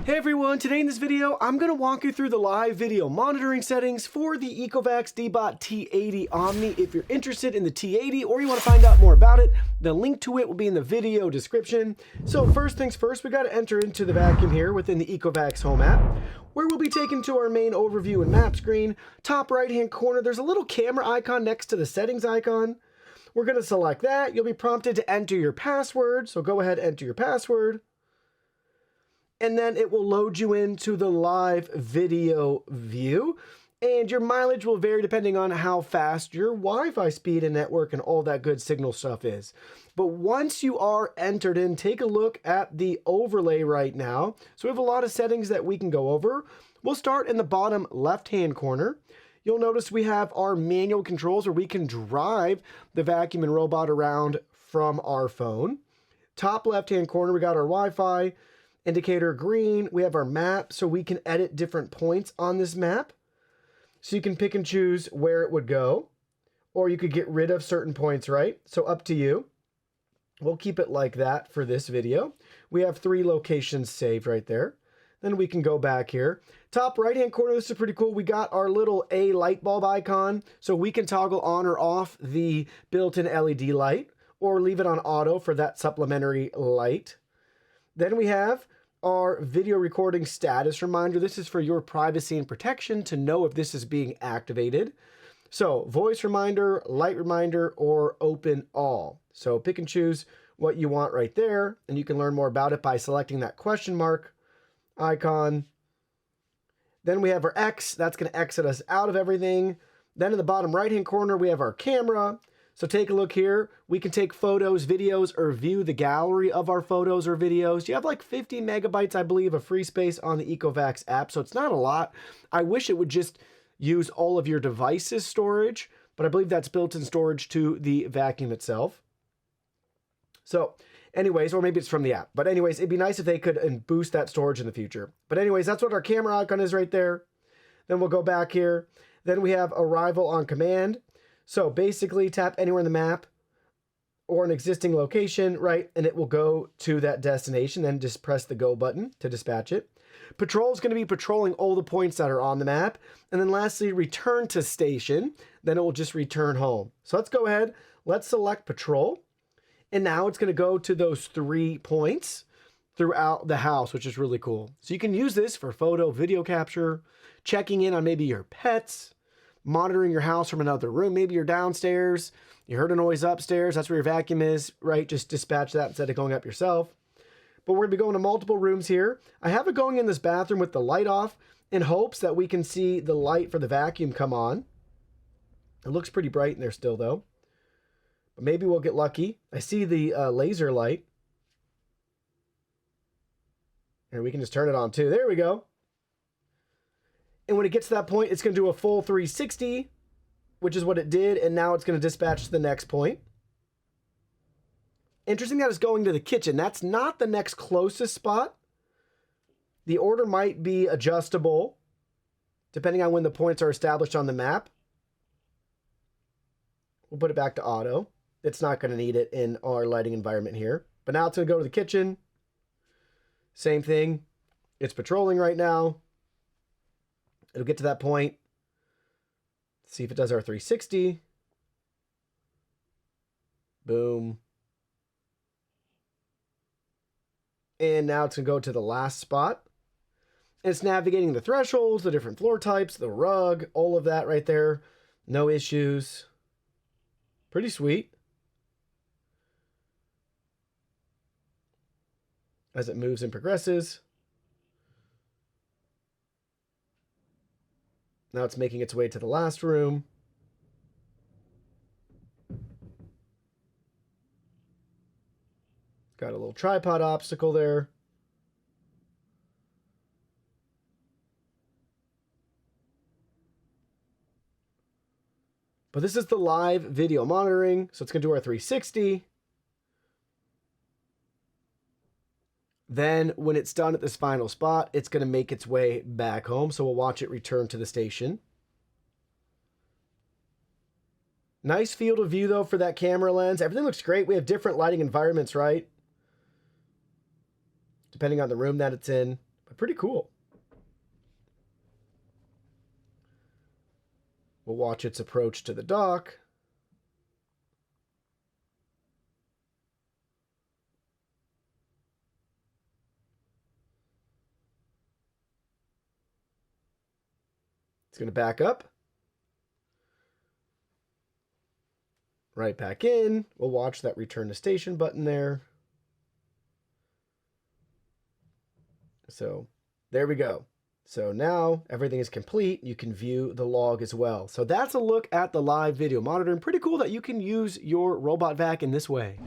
Hey everyone, today in this video, I'm going to walk you through the live video monitoring settings for the ECOVACS DEEBOT T80 OMNI. If you're interested in the T80 or you want to find out more about it, the link to it will be in the video description. So first things first, we got to enter into the vacuum here within the ECOVACS home app, where we'll be taken to our main overview and map screen. Top right hand corner, there's a little camera icon next to the settings icon. We're going to select that. You'll be prompted to enter your password, so go ahead and enter your password. And then it will load you into the live video view. And your mileage will vary depending on how fast your Wi-Fi speed and network and all that good signal stuff is. But once you are entered in, take a look at the overlay right now. So we have a lot of settings that we can go over. We'll start in the bottom left-hand corner. You'll notice we have our manual controls where we can drive the vacuum and robot around from our phone. Top left-hand corner, we got our Wi-Fi. Indicator green, we have our map, so we can edit different points on this map. So you can pick and choose where it would go, or you could get rid of certain points, right? So up to you. We'll keep it like that for this video. We have 3 locations saved right there. Then we can go back here. Top right-hand corner, this is pretty cool. We got our little A light bulb icon, so we can toggle on or off the built-in LED light, or leave it on auto for that supplementary light. Then we have our video recording status reminder. This is for your privacy and protection to know if this is being activated. So voice reminder, light reminder, or open all. So pick and choose what you want right there, and you can learn more about it by selecting that question mark icon. Then we have our X. That's going to exit us out of everything. Then in the bottom right-hand corner, we have our camera. So take a look here. We can take photos, videos, or view the gallery of our photos or videos. You have like 50 megabytes, I believe, of free space on the ECOVACS app, so it's not a lot. I wish it would just use all of your devices' storage, but I believe that's built-in storage to the vacuum itself. So anyways, or maybe it's from the app. But anyways, it'd be nice if they could boost that storage in the future. But anyways, that's what our camera icon is right there. Then we'll go back here. Then we have arrival on command. So basically tap anywhere in the map or an existing location, right? And it will go to that destination. Then just press the go button to dispatch it. Patrol is going to be patrolling all the points that are on the map. And then lastly, return to station. Then it will just return home. So let's go ahead. Let's select patrol. And now it's going to go to those 3 points throughout the house, which is really cool. So you can use this for photo, video capture, checking in on maybe your pets, monitoring your house from another room. Maybe you're downstairs, you heard a noise upstairs, that's where your vacuum is, right? Just dispatch that instead of going up yourself. But we're gonna be going to multiple rooms here. I have it going in this bathroom with the light off in hopes that we can see the light for the vacuum come on. It looks pretty bright in there still though. But maybe we'll get lucky. I see the laser light. And we can just turn it on too. There we go. And when it gets to that point, it's going to do a full 360, which is what it did. And now it's going to dispatch to the next point. Interesting that it's going to the kitchen. That's not the next closest spot. The order might be adjustable depending on when the points are established on the map. We'll put it back to auto. It's not going to need it in our lighting environment here. But now it's going to go to the kitchen. Same thing. It's patrolling right now. It'll get to that point. See if it does our 360. Boom. And now it's going to go to the last spot. And it's navigating the thresholds, the different floor types, the rug, all of that right there. No issues. Pretty sweet. As it moves and progresses. Now it's making its way to the last room. Got a little tripod obstacle there. But this is the live video monitoring. So it's going to do our 360. Then when it's done at this final spot, it's going to make its way back home. So we'll watch it return to the station. Nice field of view though for that camera lens. Everything looks great. We have different lighting environments, right? Depending on the room that it's in. Pretty cool. We'll watch its approach to the dock. It's going to back up. Right back in. We'll watch that return to station button there. So there we go. So now everything is complete. You can view the log as well. So that's a look at the live video monitoring. Pretty cool that you can use your robot vac in this way.